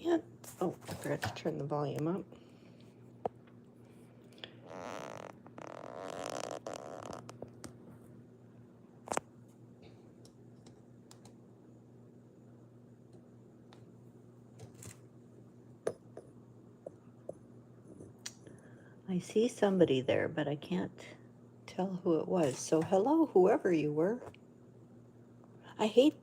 can't. Oh, I forgot to turn the volume up. I see somebody there, but I can't tell who it was. So hello, whoever you were. I hate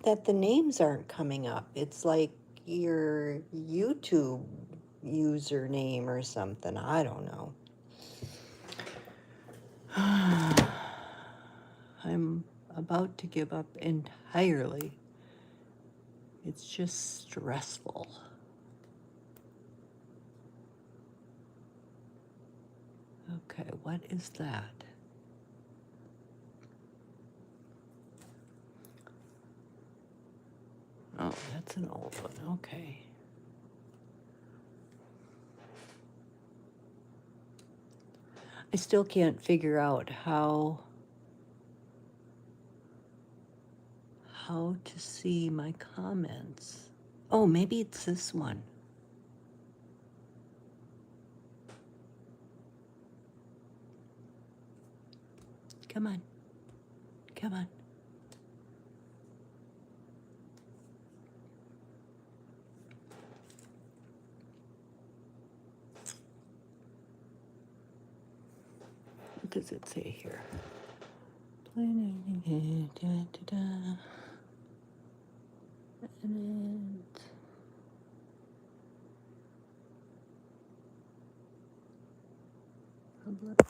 that the names aren't coming up. It's like your YouTube username or something. I don't know. I'm about to give up entirely. It's just stressful. Okay, what is that? Oh, that's an old one. Okay. I still can't figure out how to see my comments. Oh, maybe it's this one. Come on. Come on. What does it say here? And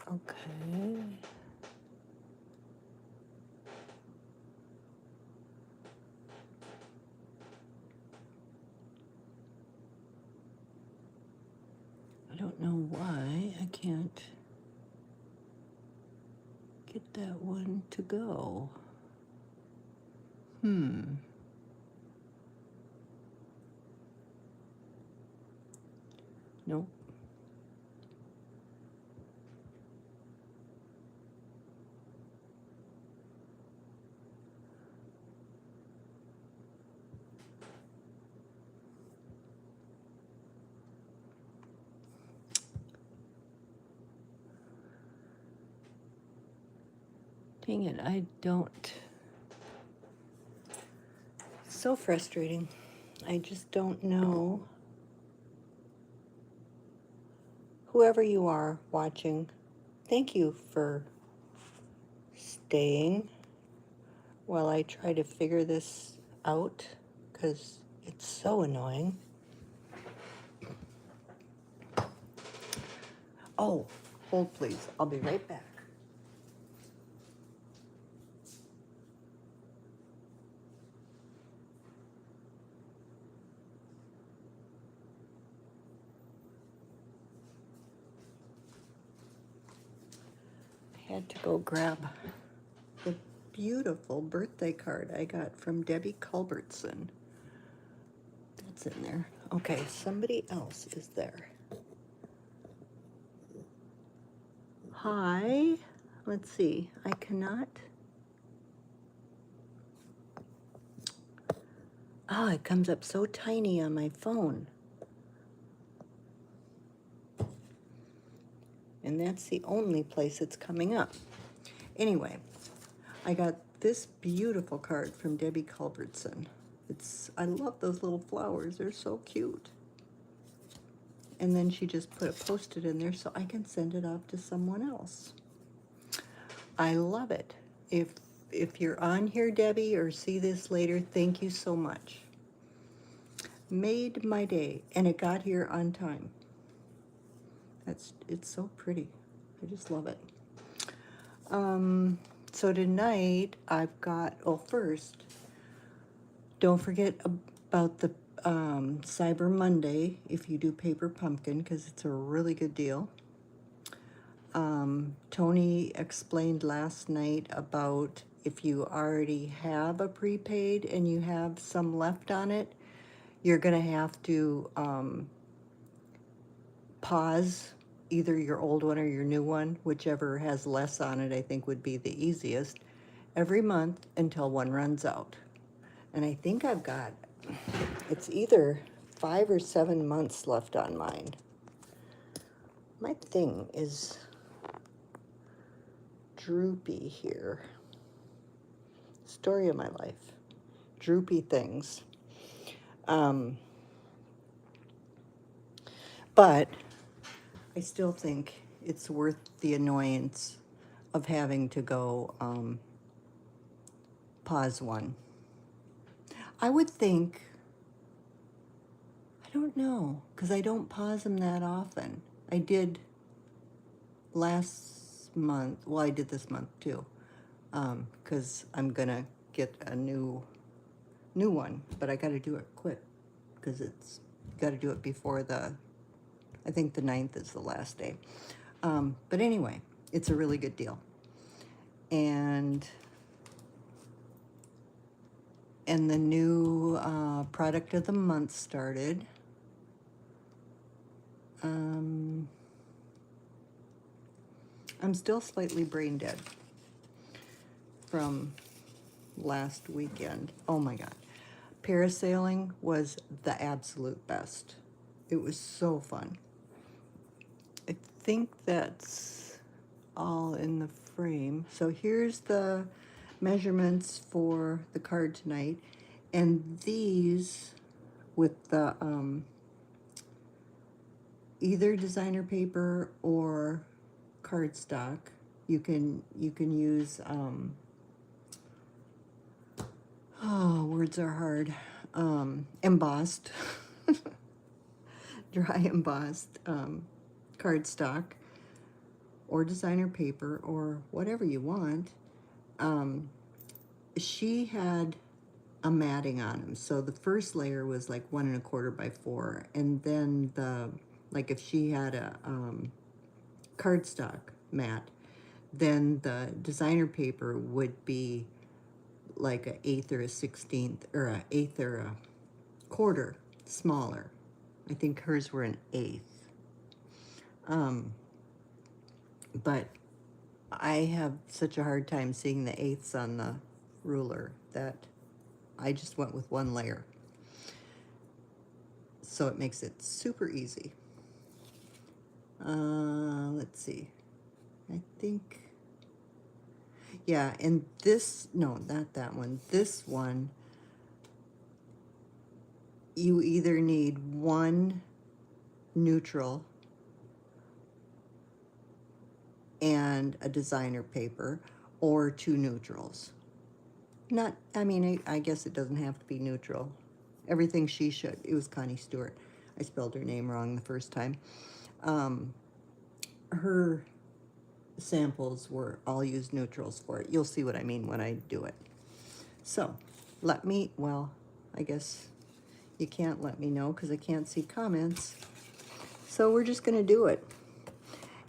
okay. I don't know why I can't get that one to go. Nope. Dang it, I don't. It's so frustrating. I just don't know. Whoever you are watching, thank you for staying while I try to figure this out, because it's so annoying. Oh, hold please. I'll be right back. I had to go grab the beautiful birthday card I got from Debbie Culbertson. That's in there. Okay, somebody else is there. Hi. Let's see. I cannot. Oh, it comes up so tiny on my phone. And that's the only place it's coming up. Anyway, I got this beautiful card from Debbie Culbertson. I love those little flowers. They're so cute. And then she just put a Post-it in there so I can send it off to someone else. I love it. If you're on here, Debbie, or see this later, thank you so much. Made my day, and it got here on time. It's so pretty. I just love it. So tonight I've got, well, first, don't forget about the Cyber Monday if you do paper pumpkin, because it's a really good deal. Tony explained last night about if you already have a prepaid and you have some left on it, you're going to have to pause either your old one or your new one, whichever has less on it, I think would be the easiest, every month until one runs out. And I think I've got, it's either 5 or 7 months left on mine. My thing is droopy here. Story of my life. Droopy things. But I still think it's worth the annoyance of having to go pause one. I would think, I don't know, because I don't pause them that often. I did last month, well, I did this month too, because I'm gonna get a new one, but I gotta do it quick, because it's, gotta do it before I think the 9th is the last day. But anyway, it's a really good deal. And the new product of the month started. I'm still slightly brain dead from last weekend. Oh my God. Parasailing was the absolute best. It was so fun. I think that's all in the frame. So here's the measurements for the card tonight. And these with the either designer paper or cardstock. You can use oh, words are hard. Embossed, dry embossed cardstock or designer paper or whatever you want. She had a matting on them, so the first layer was like 1 1/4 by 4, and then like if she had a cardstock mat, then the designer paper would be like an 1/8 or a 16th or an 1/8 or a 1/4 smaller. I think hers were an 1/8. But I have such a hard time seeing the 1/8s on the ruler that I just went with 1 layer. So it makes it super easy. Let's see. I think, yeah, and this, no, not that one. This one, you either need 1 neutral and a designer paper or 2 neutrals. Not, I mean, I guess it doesn't have to be neutral. Everything she should. It was Connie Stewart. I spelled her name wrong the first time. Her samples were all used neutrals for it. You'll see what I mean when I do it. So well, I guess you can't let me know because I can't see comments. So we're just going to do it.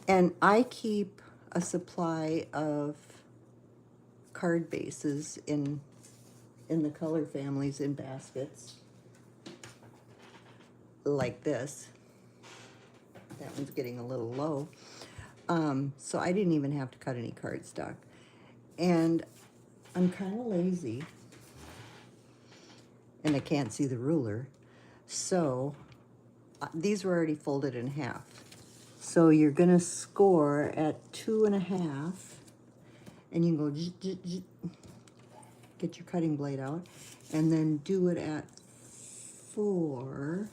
And I keep a supply of card bases in the color families in baskets like this. That one's getting a little low. So I didn't even have to cut any cardstock. And I'm kind of lazy. And I can't see the ruler. So these were already folded in half. So you're going to score at 2.5. And you can go, get your cutting blade out. And then do it at 4.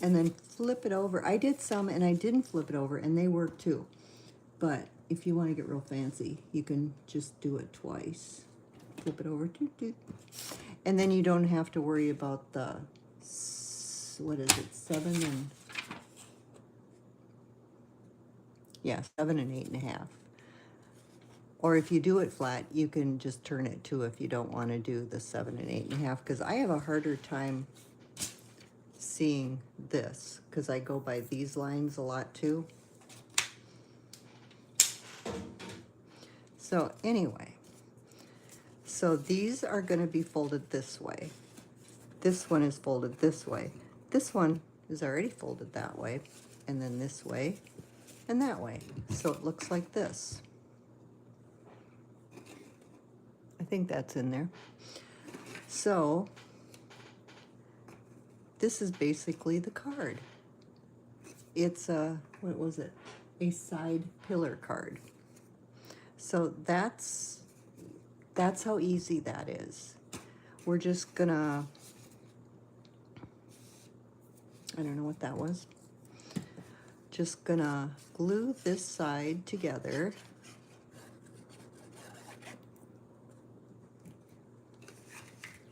And then flip it over. I did some and I didn't flip it over, and they work too. But if you want to get real fancy, you can just do it twice. Flip it over. And then you don't have to worry about the, what is it, 7 and, yeah, 7 and 8.5. Or if you do it flat, you can just turn it to if you don't want to do the 7 and 8.5, because I have a harder time seeing this because I go by these lines a lot too. So anyway, so these are going to be folded this way. This one is folded this way. This one is already folded that way, and then this way and that way. So it looks like this. I think that's in there. So this is basically the card. It's a, what was it? A side pillar card. So that's how easy that is. We're just gonna, I don't know what that was. Just gonna glue this side together.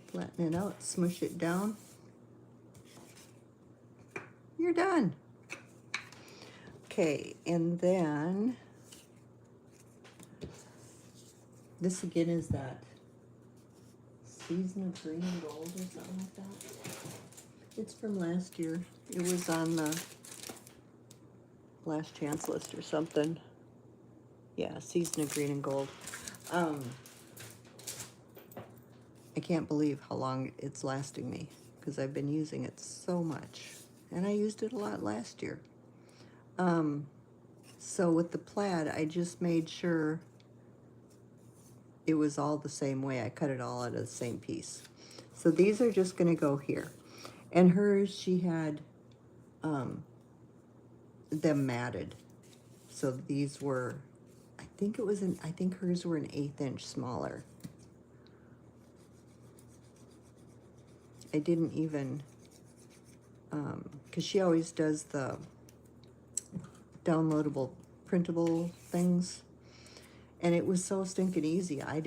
Flatten it out, smush it down. You're done. Okay, and then this again is that Season of Green and Gold or something like that. It's from last year. It was on the last chance list or something. Yeah, Season of Green and Gold. I can't believe how long it's lasting me because I've been using it so much. And I used it a lot last year. So with the plaid, I just made sure it was all the same way. I cut it all out of the same piece. So these are just going to go here. And hers, she had them matted. So these were, I think hers were an 1/8 inch smaller. I didn't even, because she always does the downloadable printable things, and it was so stinking easy. I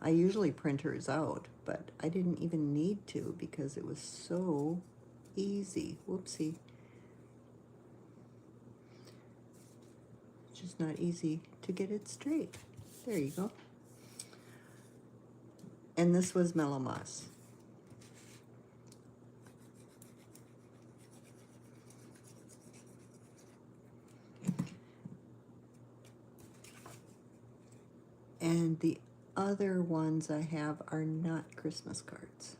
usually print hers out, but I didn't even need to because it was so easy. Whoopsie. It's just not easy to get it straight. There you go. And this was Mellow Moss. And the other ones I have are not Christmas cards.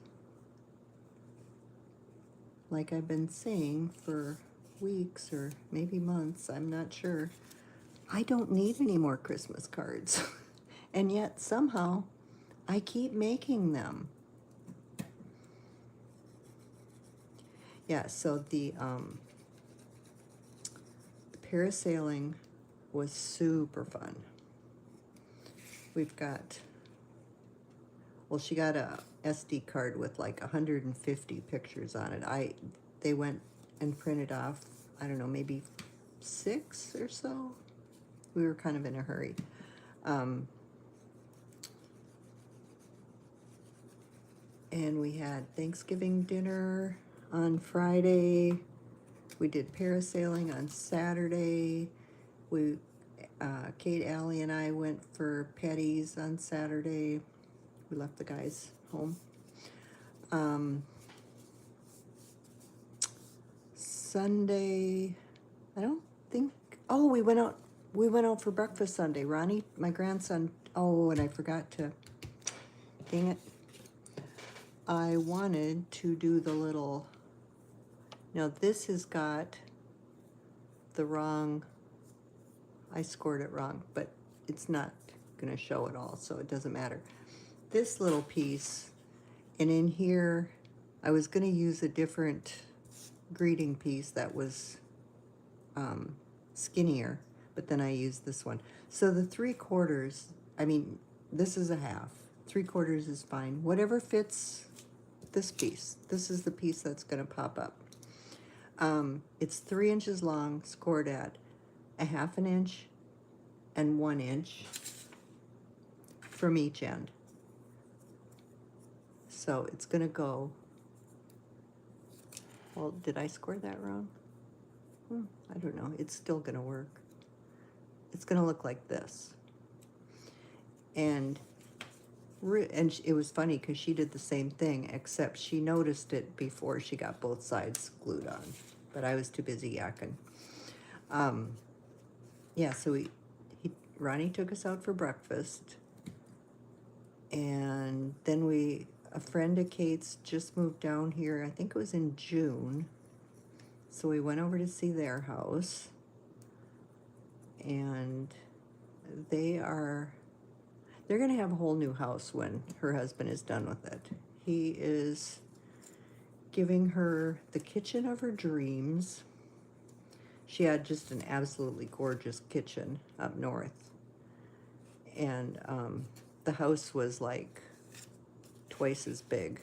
Like I've been saying for weeks or maybe months, I'm not sure. I don't need any more Christmas cards. And yet somehow I keep making them. Yeah, so the parasailing was super fun. We've got, well, she got a SD card with like 150 pictures on it. They went and printed off, I don't know, maybe 6 or so. We were kind of in a hurry. And we had Thanksgiving dinner on Friday. We did parasailing on Saturday. Kate, Allie, and I went for Patty's on Saturday. We left the guys home. Sunday, I don't think. Oh, we went out. We went out for breakfast Sunday. Ronnie, my grandson. Oh, and I forgot to. Dang it. I wanted to do the little. Now this has got the wrong. I scored it wrong, but it's not going to show it all, so it doesn't matter. This little piece, and in here, I was going to use a different greeting piece that was skinnier, but then I used this one. So the 3/4, I mean, this is a half. 3/4 is fine. Whatever fits this piece. This is the piece that's going to pop up. It's 3 inches long, scored at 1/2 inch and 1 inch from each end. So it's going to go, well, did I score that wrong? I don't know. It's still going to work. It's going to look like this. And it was funny because she did the same thing, except she noticed it before she got both sides glued on. But I was too busy yakking. Yeah, so Ronnie took us out for breakfast. And then a friend of Kate's just moved down here, I think it was in June. So we went over to see their house. And they're going to have a whole new house when her husband is done with it. He is giving her the kitchen of her dreams. She had just an absolutely gorgeous kitchen up north. And the house was like twice as big.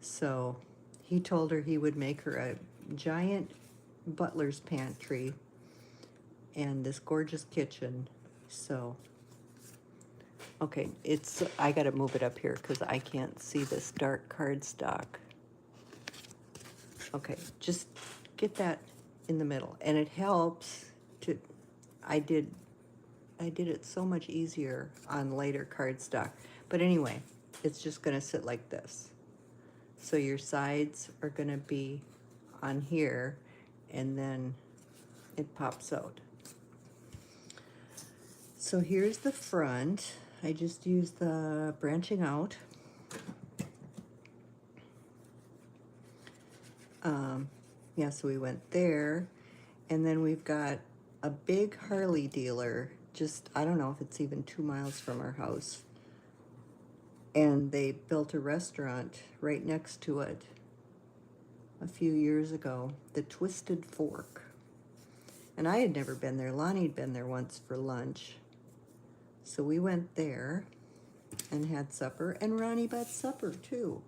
So he told her he would make her a giant butler's pantry and this gorgeous kitchen. So, okay, I gotta move it up here because I can't see this dark cardstock. Okay, just get that in the middle. And it helps to, I did it so much easier on lighter cardstock. But anyway, it's just gonna sit like this. So your sides are gonna be on here, and then it pops out. So here's the front. I just used the branching out. Yeah, so we went there, and then we've got a big Harley dealer, just, I don't know if it's even 2 miles from our house. And they built a restaurant right next to it a few years ago, the Twisted Fork. And I had never been there. Lonnie had been there once for lunch. So we went there and had supper, and Ronnie bought supper too.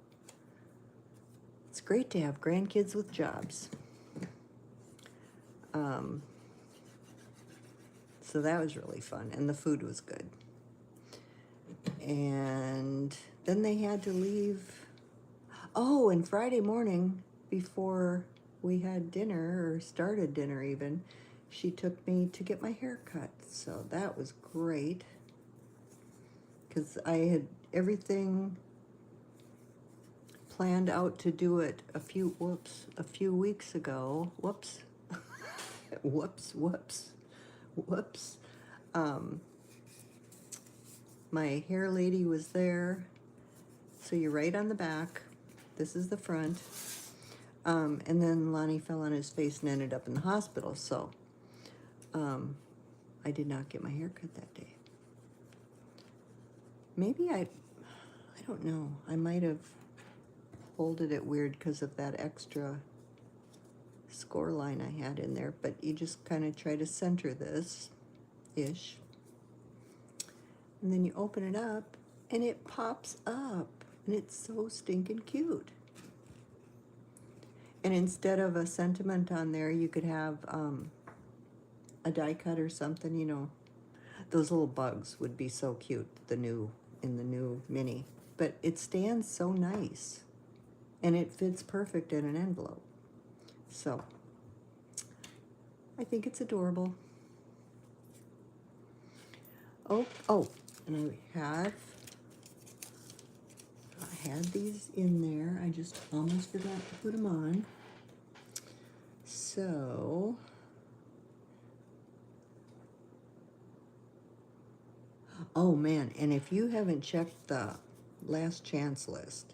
It's great to have grandkids with jobs. So that was really fun, and the food was good. And then they had to leave. Oh, and Friday morning, before we had dinner, or started dinner even, she took me to get my hair cut. So that was great, because I had everything planned out to do it a few weeks ago. Whoops. Whoops. My hair lady was there. So you're right on the back. This is the front. And then Lonnie fell on his face and ended up in the hospital. So I did not get my hair cut that day. Maybe I don't know. I might have folded it weird because of that extra score line I had in there. But you just kind of try to center this-ish. And then you open it up, and it pops up. And it's so stinking cute. And instead of a sentiment on there, you could have a die cut or something, you know. Those little bugs would be so cute, in the new mini. But it stands so nice. And it fits perfect in an envelope. So, I think it's adorable. Oh, and I had these in there. I just almost forgot to put them on. So, oh man, and if you haven't checked the last chance list,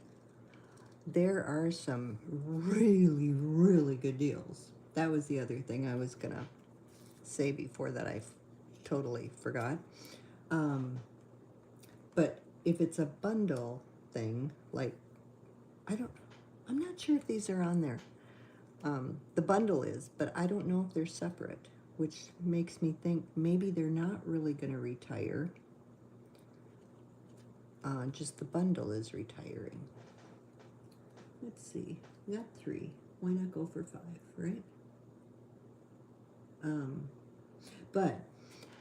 there are some really, really good deals. That was the other thing I was gonna say before that I totally forgot. But if it's a bundle thing, like, I'm not sure if these are on there. The bundle is, but I don't know if they're separate, which makes me think maybe they're not really gonna retire. Just the bundle is retiring. Let's see, we got 3. Why not go for 5, right? But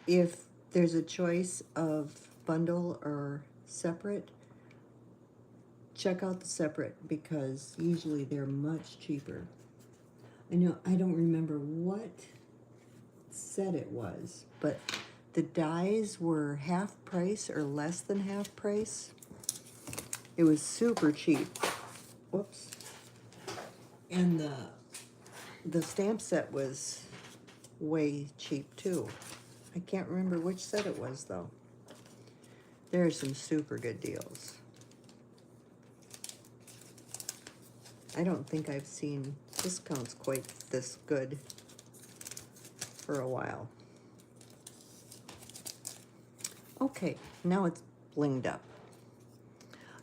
if there's a choice of bundle or separate, check out the separate, because usually they're much cheaper. I don't remember what set it was, but the dies were half price or less than half price. It was super cheap. Whoops. And the stamp set was way cheap too. I can't remember which set it was though. There are some super good deals. I don't think I've seen discounts quite this good for a while. Okay, now it's blinged up.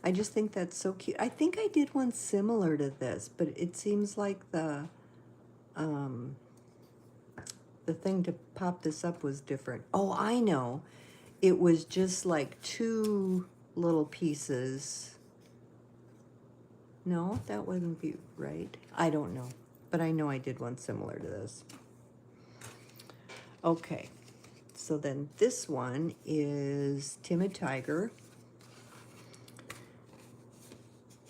I just think that's so cute. I think I did one similar to this, but it seems like um, the thing to pop this up was different. Oh, I know. It was just like two little pieces. No, that wouldn't be right. I don't know, but I know I did one similar to this. Okay, so then this one is Timid Tiger.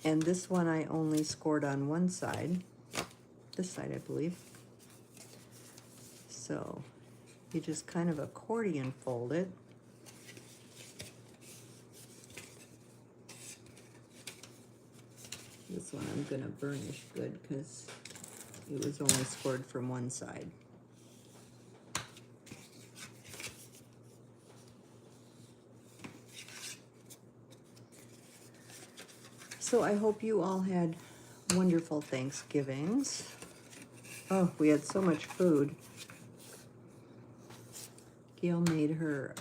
And this one I only scored on one side. This side, I believe. So you just kind of accordion fold it. This one I'm gonna burnish good because it was only scored from one side. So I hope you all had wonderful Thanksgivings. Oh, we had so much food. Gail made her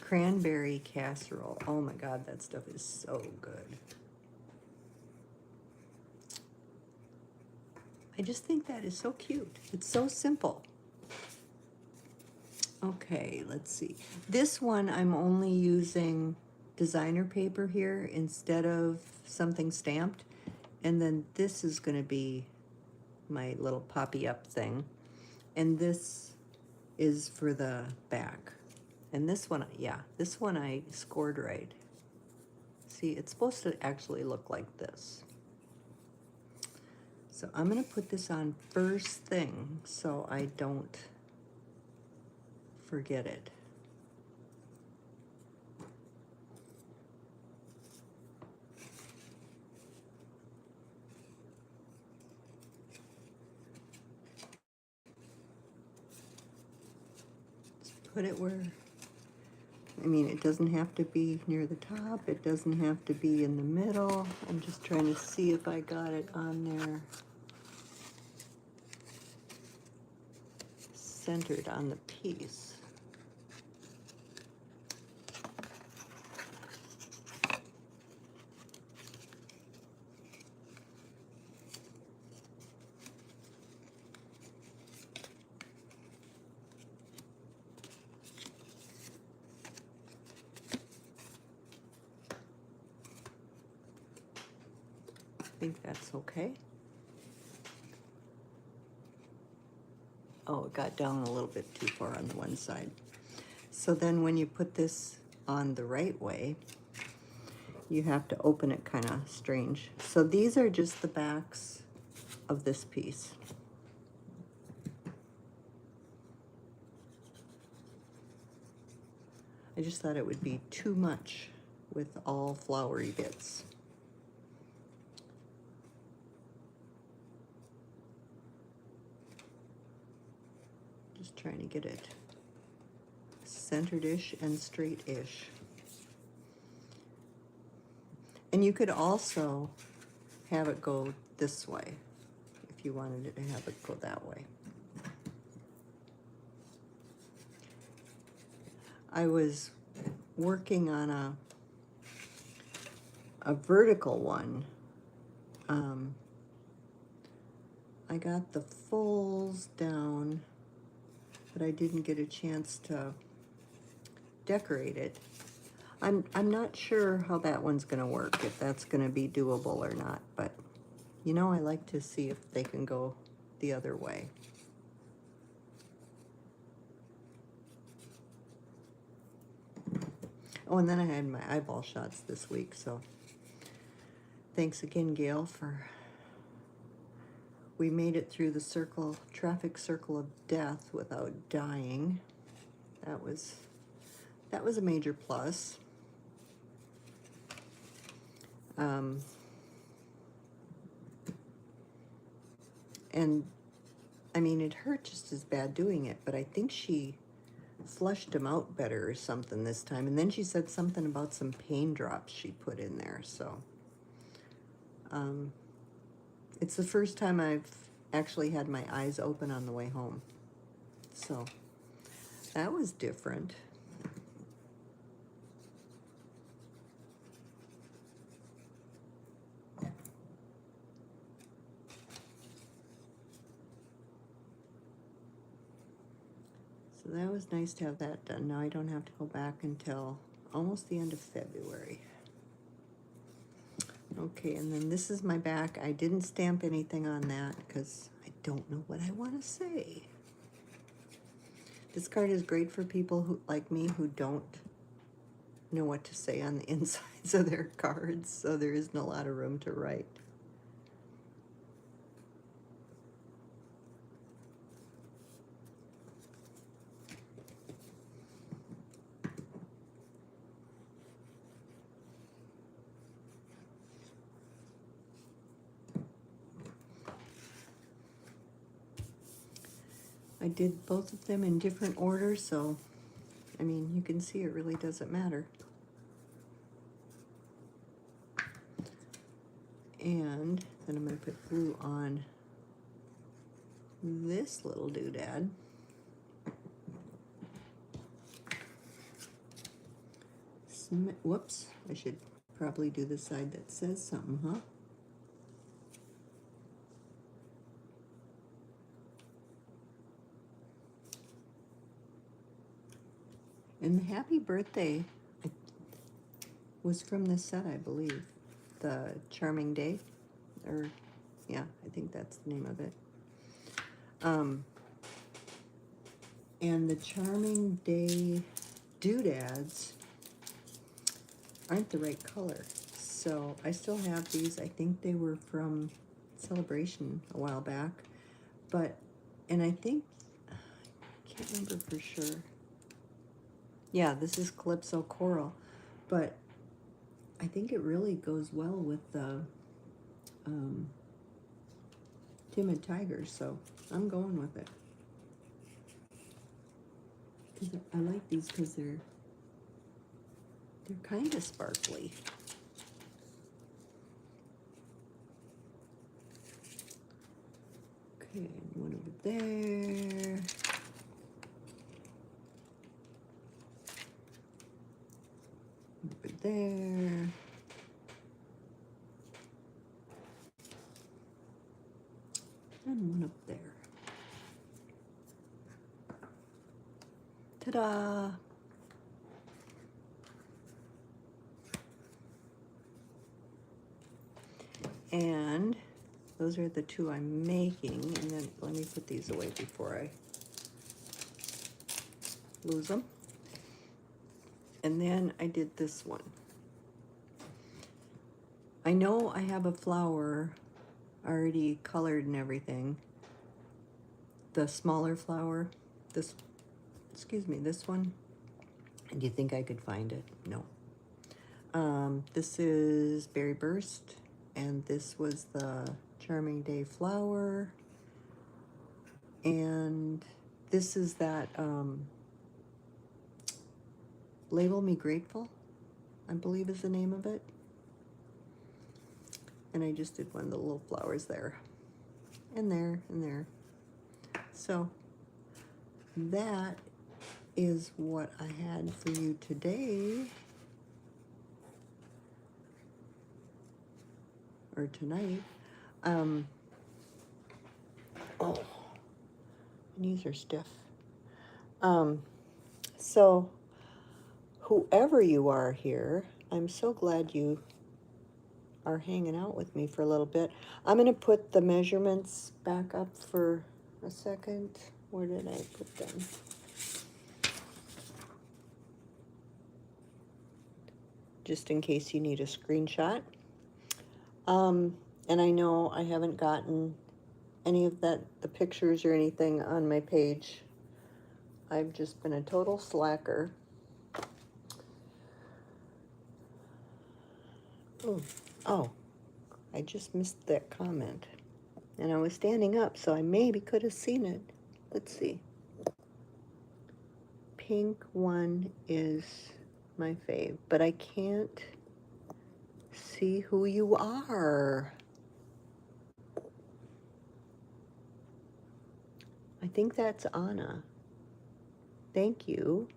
cranberry casserole. Oh my God, that stuff is so good. I just think that is so cute. It's so simple. Okay, let's see. This one I'm only using designer paper here instead of something stamped. And then this is going to be my little poppy up thing. And this is for the back. And this one, yeah, this one I scored right. See, it's supposed to actually look like this. So I'm going to put this on first thing so I don't forget it. Put it where, I mean, it doesn't have to be near the top. It doesn't have to be in the middle. I'm just trying to see if I got it on there. Centered on the piece. I think that's okay. Oh, it got down a little bit too far on the one side. So then when you put this on the right way, you have to open it kind of strange. So these are just the backs of this piece. I just thought it would be too much with all flowery bits. Just trying to get it centered-ish and straight-ish. And you could also have it go this way if you wanted it to have it go that way. I was working on a vertical one. I got the fulls down, but I didn't get a chance to decorate it. I'm not sure how that one's gonna work, if that's gonna be doable or not, but you know, I like to see if they can go the other way. Oh, and then I had my eyeball shots this week, so thanks again, Gail, for, we made it through the traffic circle of death without dying. That was a major plus. And I mean, it hurt just as bad doing it, but I think she flushed them out better or something this time. And then she said something about some pain drops she put in there. So it's the first time I've actually had my eyes open on the way home. So that was different. So that was nice to have that done. Now I don't have to go back until almost the end of February. Okay, and then this is my back. I didn't stamp anything on that because I don't know what I want to say. This card is great for people who, like me, who don't know what to say on the insides of their cards, so there isn't a lot of room to write. I did both of them in different orders, so, I mean, you can see it really doesn't matter. And then I'm going to put blue on this little doodad. Whoops, I should probably do the side that says something, huh? And the happy birthday was from this set, I believe. The Charming Day, or yeah, I think that's the name of it. And the Charming Day doodads aren't the right color. So I still have these. I think they were from Celebration a while back. But, and I think, I can't remember for sure. Yeah, this is Calypso Coral. But I think it really goes well with the Timid Tiger, so I'm going with it. I like these because they're kind of sparkly. Okay, one over there. Over there. And one up there. Ta-da! And those are the two I'm making. And then let me put these away before I lose them. And then I did this one. I know I have a flower already colored and everything. The smaller flower, this, excuse me, this one. And do you think I could find it? No. This is Berry Burst, and this was the Charming Day flower. And this is that Label Me Grateful, I believe is the name of it. And I just did one of the little flowers there. And there, and there. So that is what I had for you today. Or tonight. Oh, my knees are stiff. So whoever you are here, I'm so glad you are hanging out with me for a little bit. I'm going to put the measurements back up for a second. Where did I put them? Just in case you need a screenshot. And I know I haven't gotten any of the pictures or anything on my page. I've just been a total slacker. Oh, I just missed that comment. And I was standing up, so I maybe could have seen it. Let's see. Pink one is my fave, but I can't see who you are. I think that's Anna. Thank you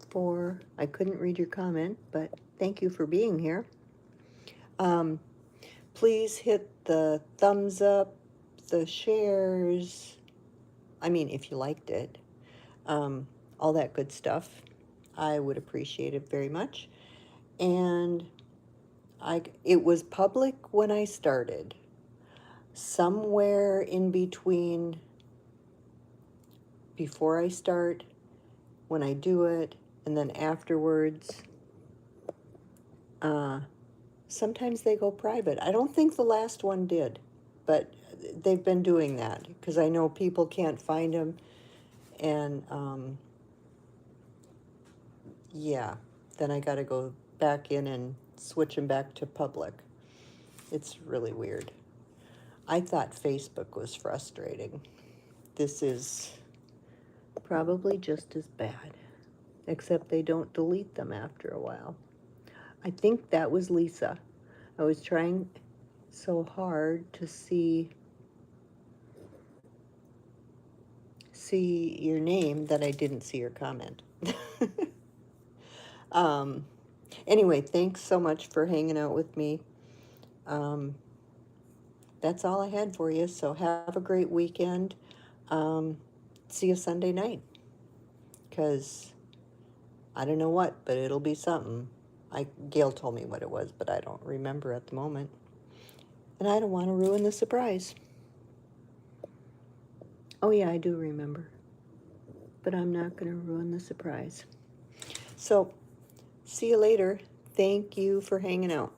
for, I couldn't read your comment, but thank you for being here. Please hit the thumbs up, the shares. I mean, if you liked it. all that good stuff. I would appreciate it very much. And it was public when I started. Somewhere in between, before I start, when I do it, and then afterwards, sometimes they go private. I don't think the last one did, but they've been doing that because I know people can't find them. And yeah, then I got to go back in and switch them back to public. It's really weird. I thought Facebook was frustrating. This is probably just as bad, except they don't delete them after a while. I think that was Lisa. I was trying so hard to see your name that I didn't see your comment. um, anyway, thanks so much for hanging out with me. That's all I had for you, so have a great weekend. See you Sunday night, because I don't know what, but it'll be something. Gail told me what it was, but I don't remember at the moment. And I don't want to ruin the surprise. Oh yeah, I do remember. But I'm not going to ruin the surprise. So, see you later. Thank you for hanging out.